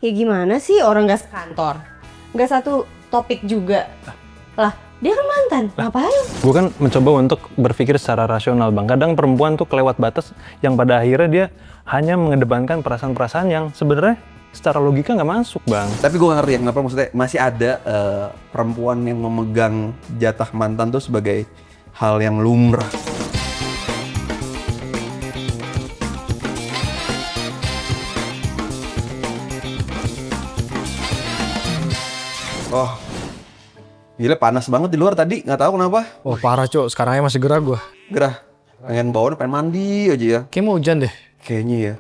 Ya gimana sih orang gak sekantor? Gak satu topik juga. Lah, dia kan mantan, ngapain? Gue kan mencoba untuk berpikir secara rasional, Bang. Kadang perempuan tuh kelewat batas yang pada akhirnya dia hanya mengedepankan perasaan-perasaan yang sebenarnya secara logika nggak masuk, Bang. Tapi gue gak ngerti ya kenapa maksudnya masih ada perempuan yang memegang jatah mantan tuh sebagai hal yang lumrah. Oh, gila panas banget di luar tadi, nggak tahu kenapa. Oh parah Cok, sekarang aja masih gerah gua. Gerah, pengen bawah, pengen mandi aja ya. Kayak mau hujan deh. Kayaknya ya.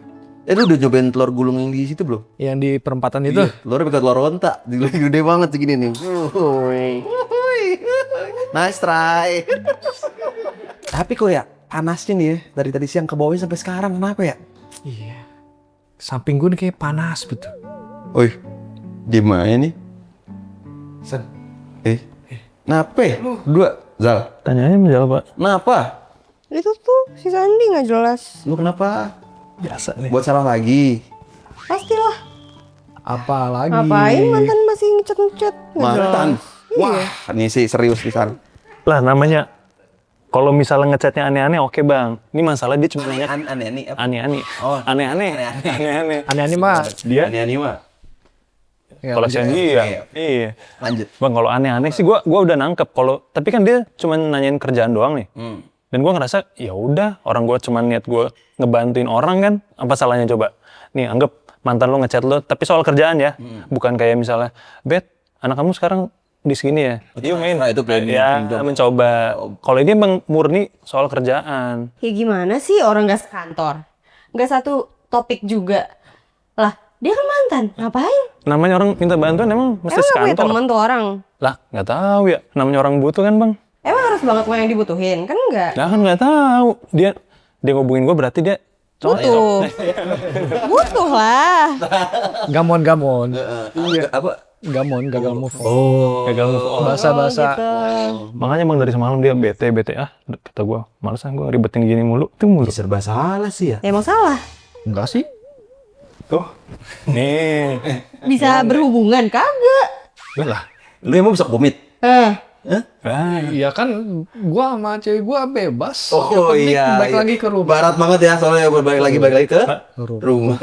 Lu udah nyobain telur gulung yang di situ belum? Yang di perempatan itu. Iya, telurnya pakai telur onta, gede banget segini nih. Nice try. Tapi kok ya panasnya nih ya, dari tadi siang ke bawahnya sampai sekarang, kenapa ya? Iya. Samping gue nih kayak panas betul. Oi, di mana nih? Sen. Nape? Dua, Zal. Tanya aja menjawab, Pak. Kenapa? Itu tuh si Sandi gak jelas. Lu kenapa? Biasa nih. Buat salah lagi? Pastilah. Apa lagi? Ngapain mantan masih ngechat-ngechat? Nggak Mantan? jelas. Iya. Wah, ini sih serius di sana. Lah namanya, kalau misalnya ngechatnya aneh-aneh, oke, Bang. Ini masalah dia cuma nanya Aneh-aneh apa? aneh-aneh. Oh. Aneh-aneh. Aneh-aneh. Aneh-aneh mah. Dia Aneh-aneh mah. Ya, koleksian dia. Iya. Lanjut. Bang, kalau aneh-aneh sih gua udah nangkep. Tapi kan dia cuma nanyain kerjaan doang nih. Dan gua ngerasa ya udah, orang gua cuma niat gua ngebantuin orang kan, apa salahnya coba? Nih, anggap mantan lo ngechat lo, tapi soal kerjaan ya. Bukan kayak misalnya, "Bet, anak kamu sekarang di sini ya?" Yuk main. Itu planning. Ya, mencoba. Kalau ini emang murni soal kerjaan. Ya gimana sih orang gak sekantor? Gak satu topik juga. Lah, dia kan mantan, ngapain? Namanya orang minta bantuan emang mesti Emang gak punya sekantor. temen tuh orang? Lah, nggak tahu ya. Namanya orang butuh kan, Bang. Emang harus banget mau yang dibutuhin? Kan enggak? Nah, kan nggak tahu. Dia ngubungin gue berarti dia Butuh. Butuh lah. Gamon. Iya. Apa? Gamon, gagal move on. gagal move on. Bahasa-bahasa. Gitu. Makanya Bang dari semalam dia bete kata gue, males gue ribetin gini mulu. Itu mulu. Serba salah sih ya. Ya emang salah. Enggak sih. Tuh. Nih. Bisa berhubungan kagak? Lah, lu emang bisa komit? Iya kan gua sama cewek gua bebas. Oh Yang penting iya. balik lagi ke rumah. Barat banget ya soalnya balik lagi ke rumah.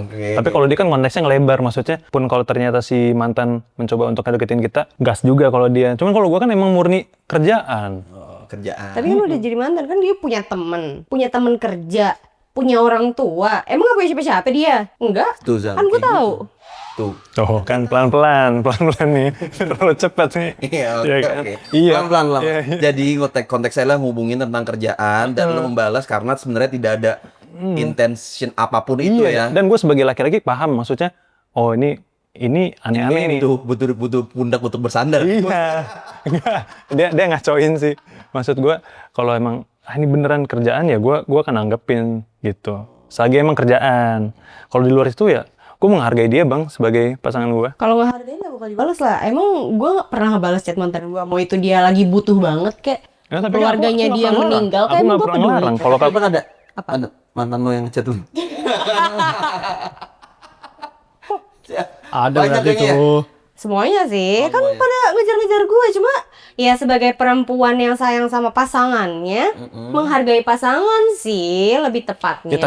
Oke. Tapi kalau dia kan konteksnya ngelebar, maksudnya pun kalau ternyata si mantan mencoba untuk ngedeketin kita, gas juga kalau dia. Cuman kalau gue kan emang murni kerjaan. Kerjaan. Tapi kan udah jadi mantan, kan dia punya temen kerja, punya orang tua. Emang gak punya siapa-siapa dia? Enggak. Tuh, Zal, Kan gue kayak tahu. Tuh. Tuh kan pelan-pelan nih. Terlalu cepat nih. Iya, Iya oke. kan? Oke. Iya. Pelan-pelan lah. Iya, iya. Jadi konteks saya lah ngubungin tentang kerjaan dan lo membalas karena sebenarnya tidak ada intention apapun itu Iya, ya. dan gue sebagai laki-laki paham maksudnya, oh ini aneh-aneh nih. butuh pundak untuk bersandar. Iya. Enggak, dia ngacoin sih. Maksud gue kalau emang ini beneran kerjaan ya gue akan anggapin gitu. Selagi emang kerjaan. Kalau di luar itu ya gue menghargai dia, Bang, sebagai pasangan gue. Kalau nggak hargain gak bakal dibalas lah. Emang gue nggak pernah ngebalas chat mantan gue. Mau itu dia lagi butuh banget kayak Ya, tapi keluarganya aku dia nggak pernah meninggal, ngelarang. kayak Aku emang nggak gue pernah peduli. ngelarang. Kalau Kapan ada? Apa? Ada mantan lo yang chat lu? Ada Banyak berarti kayaknya. tuh. Semuanya sih, kan semuanya. pada ngejar-ngejar gue. Cuma ya sebagai perempuan yang sayang sama pasangannya, menghargai pasangan sih lebih tepatnya. ya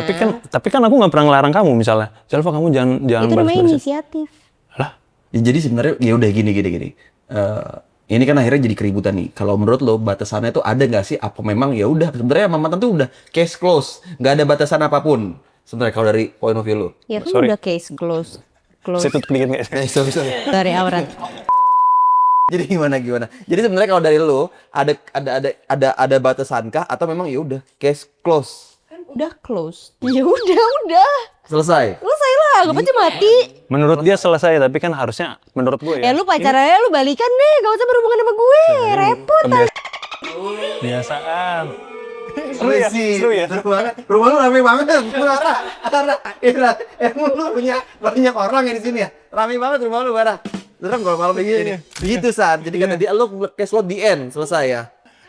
tapi kan aku nggak pernah ngelarang kamu misalnya. Jalva, kamu jangan itu namanya balas-balasin. inisiatif. Lah, Ya, jadi sebenarnya ya udah gini. Ini kan akhirnya jadi keributan nih. Kalau menurut lo batasannya tuh ada nggak sih? Apa memang ya udah sebenarnya sama mantan tuh udah case close, nggak ada batasan apapun. Sebenarnya kalau dari point of view lo. Ya kan Sorry. udah case close. saya tutup dikit nggak? Sorry. Dari aurat. Jadi gimana? Jadi sebenarnya kalau dari lo ada batasankah atau memang ya udah case close, Kan udah close. Ya udah. selesai? Selesai lah, anggap aja mati. Menurut dia selesai, tapi kan harusnya menurut gue Ya ya. lu pacarannya lu balikan deh, gak usah berhubungan sama gue. Repot. Kebiasaan. Seru ya? Seru ya? Seru banget. Rumah lu rame banget. Emang lu punya banyak orang ya di sini ya? Rame banget rumah lu, Bara. Serem kalau malam begini. Begitu, San. Jadi kata dia, lu case lo di end, selesai ya?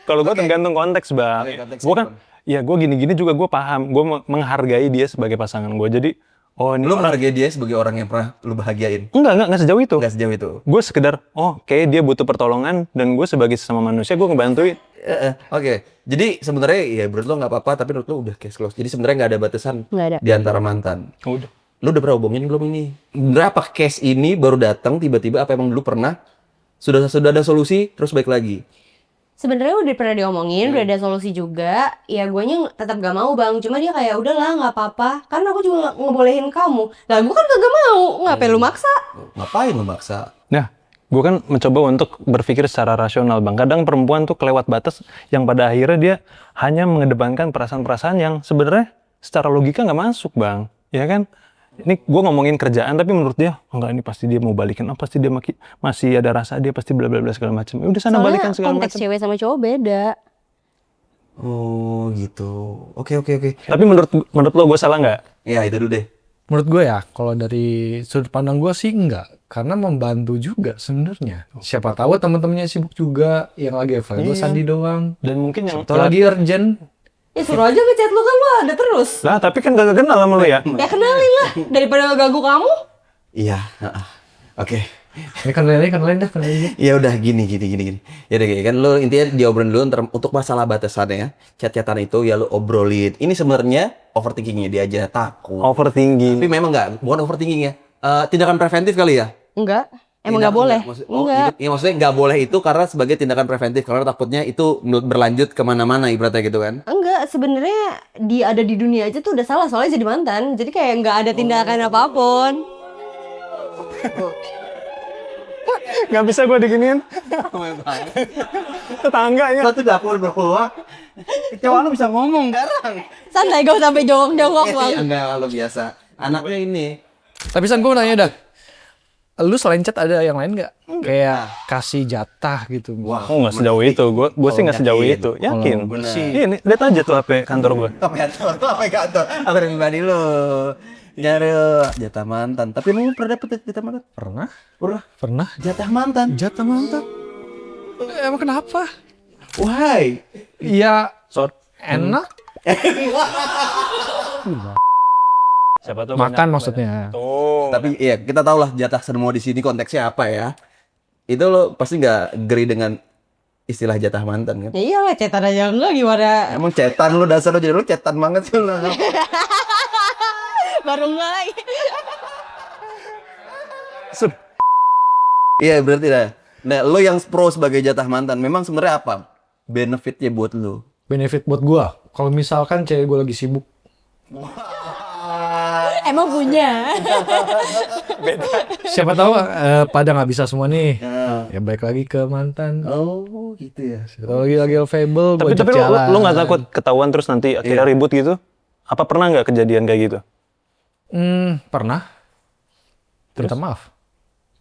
Kalau gue tergantung konteks, Bang. Oke, konteks Gue kan, apa? ya gue gini-gini juga gue paham. Gue menghargai dia sebagai pasangan gue. Jadi oh ini Lu menghargai dia sebagai orang yang pernah lu bahagiain? enggak sejauh itu. Nggak sejauh itu. Gue sekedar, oh kayak dia butuh pertolongan dan gue sebagai sesama manusia gue ngebantuin. Oke. Jadi sebenarnya ya menurut lo nggak apa-apa, tapi menurut lo udah case close. Jadi sebenarnya nggak ada batasan Nggak ada. di antara mantan. Udah. Lu udah pernah hubungin belum ini? Berapa case ini baru datang tiba-tiba apa emang dulu pernah sudah ada solusi terus balik lagi? Sebenarnya udah pernah diomongin, udah ada solusi juga. Ya guanya tetap gak mau bang. Cuma dia kayak udahlah nggak apa-apa. Karena aku juga ngebolehin kamu. Lah gue kan kagak mau. Ngapain lu maksa? Ngapain lu maksa? Nah, gue kan mencoba untuk berpikir secara rasional bang. Kadang perempuan tuh kelewat batas yang pada akhirnya dia hanya mengedepankan perasaan-perasaan yang sebenarnya secara logika nggak masuk bang. Ya kan? Ini gue ngomongin kerjaan tapi menurut dia enggak, ini pasti dia mau balikan, pasti dia masih ada rasa, dia pasti bla bla bla segala macam. Ya udah sana Soalnya balikan segala konteks macam. cewek sama cowok beda. Oh gitu. Oke. Tapi menurut lo gue salah nggak? Ya itu dulu deh. Menurut gue ya, kalau dari sudut pandang gue sih enggak. Karena membantu juga sebenarnya. Siapa tahu teman-temannya sibuk juga, yang lagi available Iya. Sandi doang. Dan mungkin yang Atau lagi urgent. Ya suruh aja ngechat lu, kan lu ada terus. lah tapi kan gak kenal sama lo ya. Ya kenalin lah. Daripada ganggu kamu. Iya. Oke. Kenalin dah. Ya udah gini. Ya udah kan lu intinya diobrolin dulu untuk masalah batasannya ya. Chat-chatan itu ya lu obrolin. Ini sebenarnya overthinkingnya dia aja takut. Overthinking. Tapi memang bukan overthinking ya. Tindakan preventif kali ya. Enggak. Emang nggak boleh? Enggak. Iya maksudnya nggak boleh itu karena sebagai tindakan preventif karena takutnya itu berlanjut kemana-mana ibaratnya gitu kan. Enggak, sebenarnya dia ada di dunia aja tuh udah salah soalnya jadi mantan. Jadi kayak nggak ada tindakan apapun. Gak bisa gue diginiin. Tetangganya. Lo tuh dapur bro. Kecewa lu bisa ngomong garang. Santai, gak sampai jongkok bang. Enggak lo biasa. Anaknya ini. Tapi San, gue nanya dah. Lu selain chat ada yang lain nggak? Kayak kasih jatah gitu. Wah. Oh nggak sejauh itu, gue sih nggak sejauh yakin. itu, yakin. Bener. Iya nih, lihat aja tuh HP kantor gue. Apa kantor? Apa pribadi lo? Nyari jatah mantan. Tapi lu pernah dapet jatah mantan? Pernah. Jatah mantan. Jatah mantan. Emang kenapa? Why? Ya Sor, enak. siapa tuh Makan banyak- maksudnya. Tuh. Tapi iya kita tahu lah jatah semua di sini konteksnya apa ya. Itu lo pasti nggak agree dengan istilah jatah mantan kan? Ya iyalah, cetan aja enggak gimana. Emang cetan lu dasar lu jadi lu cetan banget sih lu. Baru enggak lagi. Iya berarti dah. Nah lo yang pro sebagai jatah mantan memang sebenarnya apa benefitnya buat lo? Benefit buat gua. Kalau misalkan cewek gua lagi sibuk. Emang punya. Siapa tahu pada nggak bisa semua nih. Ya balik lagi ke mantan. Oh gitu ya. Kalau lagi available gua Tapi ajak tapi jalan. lo nggak takut ketahuan terus nanti akhirnya ribut gitu? Apa pernah nggak kejadian kayak gitu? Pernah. Minta maaf.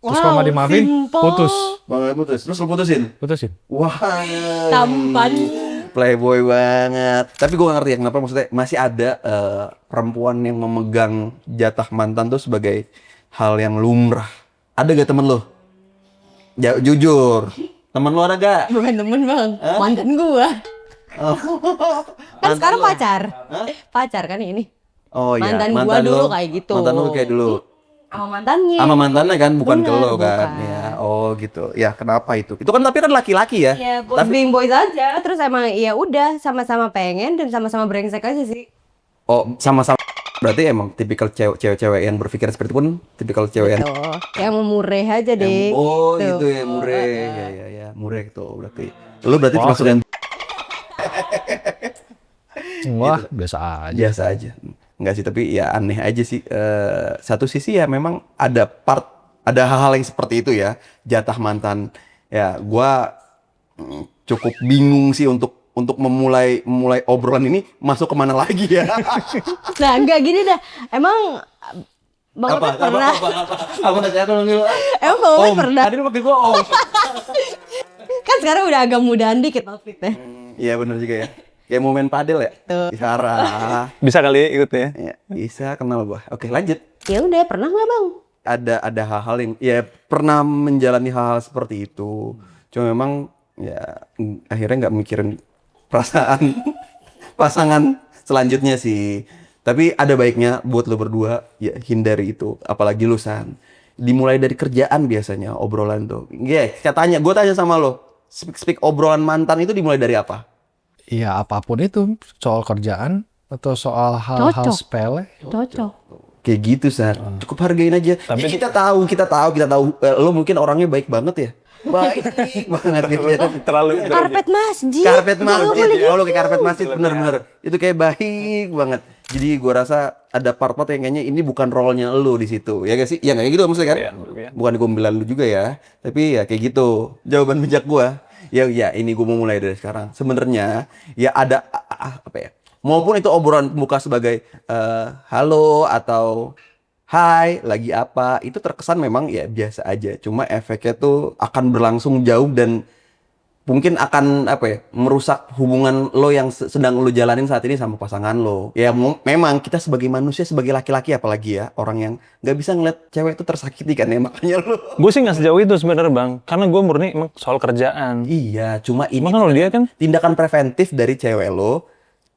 Terus kalau nggak dimaafin, simple. putus. Bang putus. Terus lo putusin? Putusin. Wah. Tampan. Playboy banget. Tapi gue gak ngerti ya kenapa maksudnya masih ada perempuan yang memegang jatah mantan tuh sebagai hal yang lumrah. Ada gak temen lo? Jujur. Temen lo ada gak? Bukan temen bang, mantan gua. Kan sekarang pacar. Pacar kan ini. Oh iya. Mantan gua dulu lo- kayak gitu. Mantan lo kayak dulu. Sama mantannya. Sama mantannya kan, bukan ke Benar, lo kan? bukan. Ya, oh gitu. Ya kenapa itu? Itu kan tapi kan laki-laki ya. Ya boys being boys aja. Terus emang ya udah sama-sama pengen dan sama-sama brengsek aja sih. Oh sama-sama. Berarti emang tipikal cewek-cewek yang berpikir seperti itu pun tipikal cewek yang Tuh, yang memureh aja deh. oh Tuh. gitu ya mureh. Ya mureh tuh berarti. Lu berarti termasuk yang Wah, biasa aja. biasa aja. Enggak sih, tapi ya aneh aja sih. Satu sisi ya memang ada hal-hal yang seperti itu ya, jatah mantan. Ya, gua cukup bingung sih untuk memulai obrolan ini masuk kemana lagi ya. Nah, enggak gini dah. Emang Bang Opet pernah? Apa saya kalau ngomong? Emang Bang Opet pernah? Tadi lu pakai gua om. Kan sekarang udah agak mudahan dikit outfitnya. Iya benar juga ya. Kayak mau main padel ya? Tuh. Isara. Bisa kali ikut ya? Ya, bisa kenal gua. Oke, lanjut. Ya udah, pernah nggak bang? Ada hal-hal yang ya pernah menjalani hal-hal seperti itu. Cuma memang ya akhirnya nggak mikirin perasaan pasangan selanjutnya sih. Tapi ada baiknya buat lo berdua ya hindari itu, apalagi lu San. Dimulai dari kerjaan biasanya obrolan tuh. Gue tanya sama lo, speak obrolan mantan itu dimulai dari apa? Iya, apapun itu, soal kerjaan atau soal hal-hal Cocok. sepele. Cocok. Kayak gitu San. Cukup hargain aja. Tapi kita tahu. Lo mungkin orangnya baik banget ya. Baik banget gitu ya. terlalu Karpet masjid. Karpet masjid. Boleh Oh, lo kayak karpet masjid bener-bener. Itu kayak baik banget. Jadi gue rasa ada part-part yang kayaknya ini bukan role-nya lo di situ. Ya gak sih? Ya kayak gitu maksudnya kan? Iya. Bukan gombelan lu juga ya. Tapi ya kayak gitu. Jawaban bijak gue. Ya ini gue mau mulai dari sekarang. Sebenarnya ya ada apa ya? Maupun itu obrolan muka sebagai halo atau hai, lagi apa, itu terkesan memang ya biasa aja. Cuma efeknya tuh akan berlangsung jauh dan mungkin akan apa ya, merusak hubungan lo yang sedang lo jalanin saat ini sama pasangan lo. Ya memang kita sebagai manusia, sebagai laki-laki apalagi ya, orang yang nggak bisa ngeliat cewek itu tersakiti kan ya, makanya lo. Gue sih nggak sejauh itu sebenarnya bang, karena gue murni emang soal kerjaan. Iya, cuma ini Emang kalau dia kan tindakan preventif dari cewek lo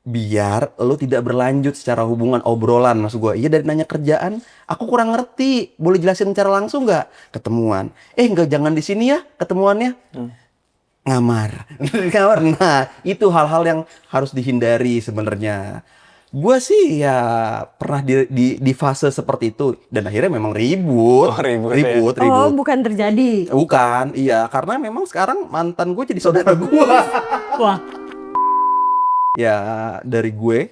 biar lo tidak berlanjut secara hubungan obrolan. Maksud gue, iya dari nanya kerjaan, aku kurang ngerti, boleh jelasin secara langsung nggak? Ketemuan, nggak, jangan di sini ya ketemuannya. Ngamar. Ngamar. Nah, itu hal-hal yang harus dihindari sebenarnya. Gue sih ya pernah di fase seperti itu dan akhirnya memang ribut. Oh, ribut ya. Ribut. Oh, bukan terjadi. Bukan, iya, karena memang sekarang mantan gue jadi saudara gue. Wah. Ya dari gue,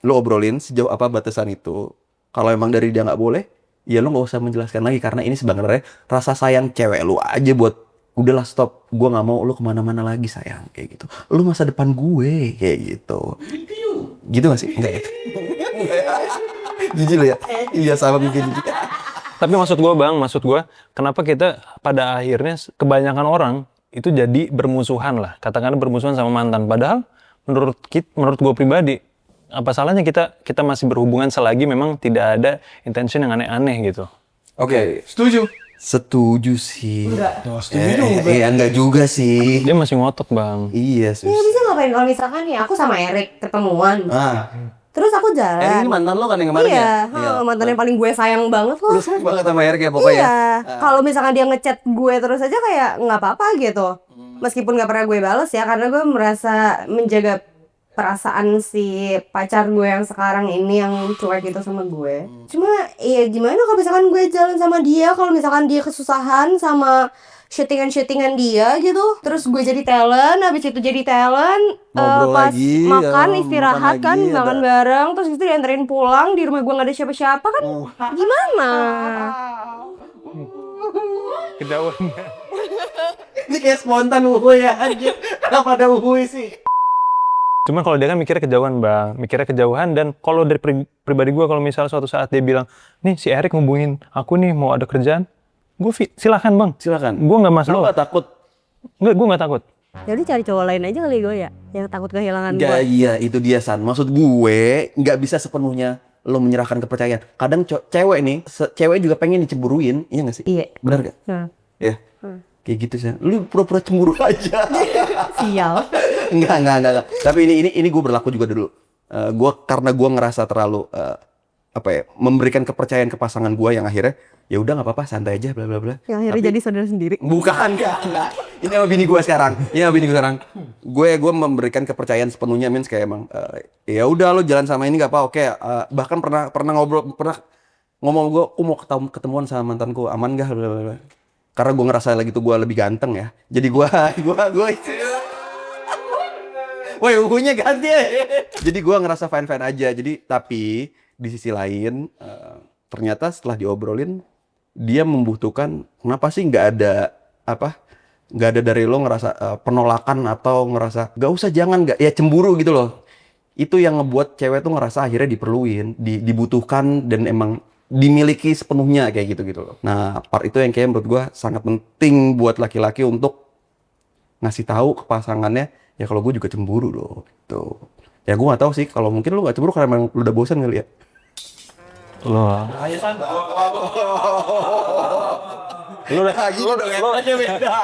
lo obrolin sejauh apa batasan itu. Kalau emang dari dia nggak boleh, ya lo nggak usah menjelaskan lagi karena ini sebenarnya rasa sayang cewek lo aja buat udahlah stop, gue nggak mau lo kemana-mana lagi sayang kayak gitu. Lo masa depan gue kayak gitu. Gitu nggak sih? Enggak ya? Jijik lo ya? Iya sama mungkin jijik. Tapi maksud gue, kenapa kita pada akhirnya kebanyakan orang itu jadi bermusuhan lah, katakanlah bermusuhan sama mantan. Padahal menurut gue pribadi, apa salahnya kita masih berhubungan selagi memang tidak ada intention yang aneh-aneh gitu. Oke. Setuju. Setuju sih. Enggak. Setuju. Enggak juga sih. Dia masih ngotot bang. Iya sus. Ya bisa ngapain kalau misalkan nih aku sama Erik ketemuan. Terus aku jalan. ini mantan lo kan yang kemarin Iya, ya? mantan yang paling gue sayang banget loh. Lu sayang banget sama Erik ya pokoknya. Iya, kalau misalkan dia ngechat gue terus aja kayak nggak apa-apa gitu. Meskipun nggak pernah gue balas ya, karena gue merasa menjaga perasaan si pacar gue yang sekarang ini yang cuek gitu sama gue. Cuma ya gimana kalau misalkan gue jalan sama dia, kalau misalkan dia kesusahan sama syutingan dia gitu, terus gue jadi talent, habis itu jadi talent, Ngobrol pas lagi, makan ya, istirahat makan kan, lagi, makan ada. bareng, terus itu dianterin pulang, di rumah gue nggak ada siapa-siapa kan, gimana? Kejauhan. Ini kayak spontan uhuy ya anjir. Kenapa ada uhuy sih? Cuman kalau dia kan mikirnya kejauhan bang, mikirnya kejauhan. Dan kalau dari pribadi gue, kalau misalnya suatu saat dia bilang, nih si Erik ngubungin aku nih mau ada kerjaan, gue silakan bang. Silakan. Gue nggak Lu masalah. gak takut? Nggak, gue nggak takut. Jadi cari cowok lain aja kali gue ya, yang takut kehilangan Nggak, iya itu dia San. Maksud gue nggak bisa sepenuhnya lo menyerahkan kepercayaan. Kadang cewek nih, cewek juga pengen dicemburuin, iya nggak sih? Iya. Benar gak? Ya. Kayak gitu sih. Lu pura-pura cemburu aja. Sial. Enggak. Tapi ini gue berlaku juga dulu. Karena gue ngerasa terlalu memberikan kepercayaan ke pasangan gue yang akhirnya ya udah nggak apa-apa santai aja bla bla bla. Yang akhirnya jadi saudara sendiri. Bukan, enggak. Ini sama bini gue sekarang. Gue memberikan kepercayaan sepenuhnya, means kayak emang ya udah lo jalan sama ini nggak apa, oke. Bahkan pernah ngomong gue, aku mau ketemuan sama mantanku, aman gak? Blablabla. Karena gue ngerasa lagi tuh gue lebih ganteng ya. Jadi gue woi, uhunya ganti ya. Jadi gue ngerasa fine aja. Jadi tapi di sisi lain ternyata setelah diobrolin dia membutuhkan, kenapa sih nggak ada dari lo ngerasa penolakan atau ngerasa nggak usah, jangan, nggak ya, cemburu gitu loh. Itu yang ngebuat cewek tuh ngerasa akhirnya diperluin, dibutuhkan dan emang dimiliki sepenuhnya kayak gitu loh. Nah, part itu yang kayak menurut gue sangat penting buat laki-laki untuk ngasih tahu ke pasangannya, ya kalau gue juga cemburu loh gitu. Ya gue nggak tahu sih, kalau mungkin lu nggak cemburu karena emang lu udah bosan kali ya. Lu udah beda.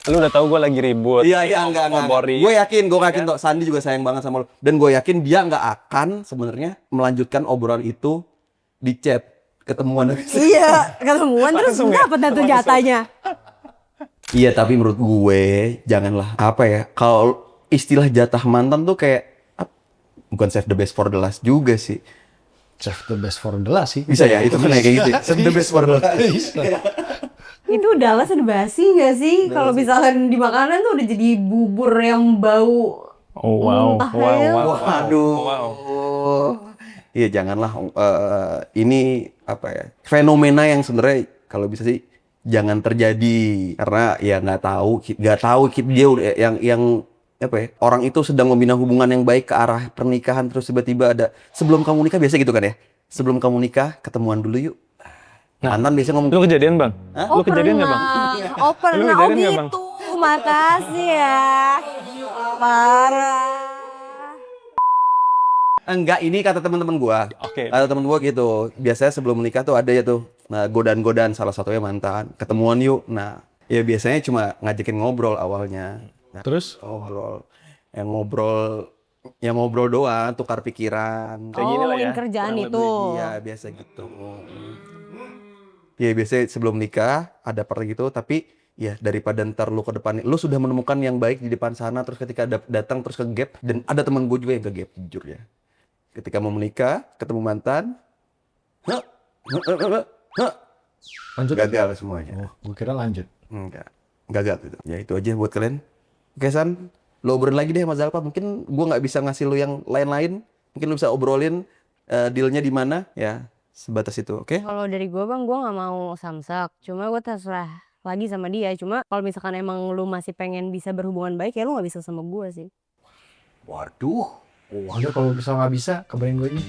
Lu udah tahu gue lagi ribut. Iya enggak. Boring. Gue yakin Tok Sandi juga sayang banget sama lu. Dan gue yakin dia nggak akan sebenarnya melanjutkan obrolan itu di chat ketemuan. Iya, ketemuan terus dapat tuh jatahnya. Iya, tapi menurut gue janganlah apa ya, kalau istilah jatah mantan tuh kayak bukan save the best for the last juga sih. Save the best for the last sih. Bisa ya, itu kan kayak gitu. Save the best for the last. Itu udah lah udah basi gak sih? Kalau misalkan di makanan tuh udah jadi bubur yang bau. Oh wow. Muntah Wow, aja. wow. Waduh. Wow. Iya, janganlah. Ini apa ya? Fenomena yang sebenarnya kalau bisa sih jangan terjadi, karena ya nggak tahu dia udah yang apa ya? Orang itu sedang membina hubungan yang baik ke arah pernikahan, terus tiba-tiba ada sebelum kamu nikah biasa gitu kan ya? Sebelum kamu nikah ketemuan dulu yuk. Mantan biasa ngomong. Lu kejadian bang? Lu kejadian nggak bang? Oh pernah, Lu oh kejadian nggak, Bang? gitu. Makasih ya. Parah. Enggak, ini kata teman-teman gua. Oke. Kata teman gua gitu. Biasanya sebelum menikah tuh ada ya tuh, nah, godaan-godaan, salah satunya mantan. Ketemuan yuk. Nah, ya biasanya cuma ngajakin ngobrol awalnya. Nah, Terus? ngobrol. Yang ngobrol doang, tukar pikiran. Kayak gini lah ngomongin ya, kerjaan Kurang itu. lebih, iya, biasa gitu. Ya biasanya sebelum nikah ada part gitu, tapi ya daripada ntar lu ke depan, lu sudah menemukan yang baik di depan sana, terus ketika datang terus ke gap, dan ada teman gue juga yang ke gap, jujur ya. Ketika mau menikah, ketemu mantan, Lanjut. gagal semuanya. Oh, gue kira lanjut. Enggak, gagal gitu. Ya itu aja buat kalian. Oke San, lo obrolin lagi deh sama Zalpa. Mungkin gue nggak bisa ngasih lo yang lain-lain. Mungkin lo bisa obrolin dealnya di mana, ya sebatas itu. Oke? Kalau dari gue bang, gue nggak mau samsak. Cuma gue terserah lagi sama dia. Cuma kalau misalkan emang lu masih pengen bisa berhubungan baik, ya lu nggak bisa sama gue sih. Waduh. Waduh, kalau bisa nggak bisa, kabarin gue ini.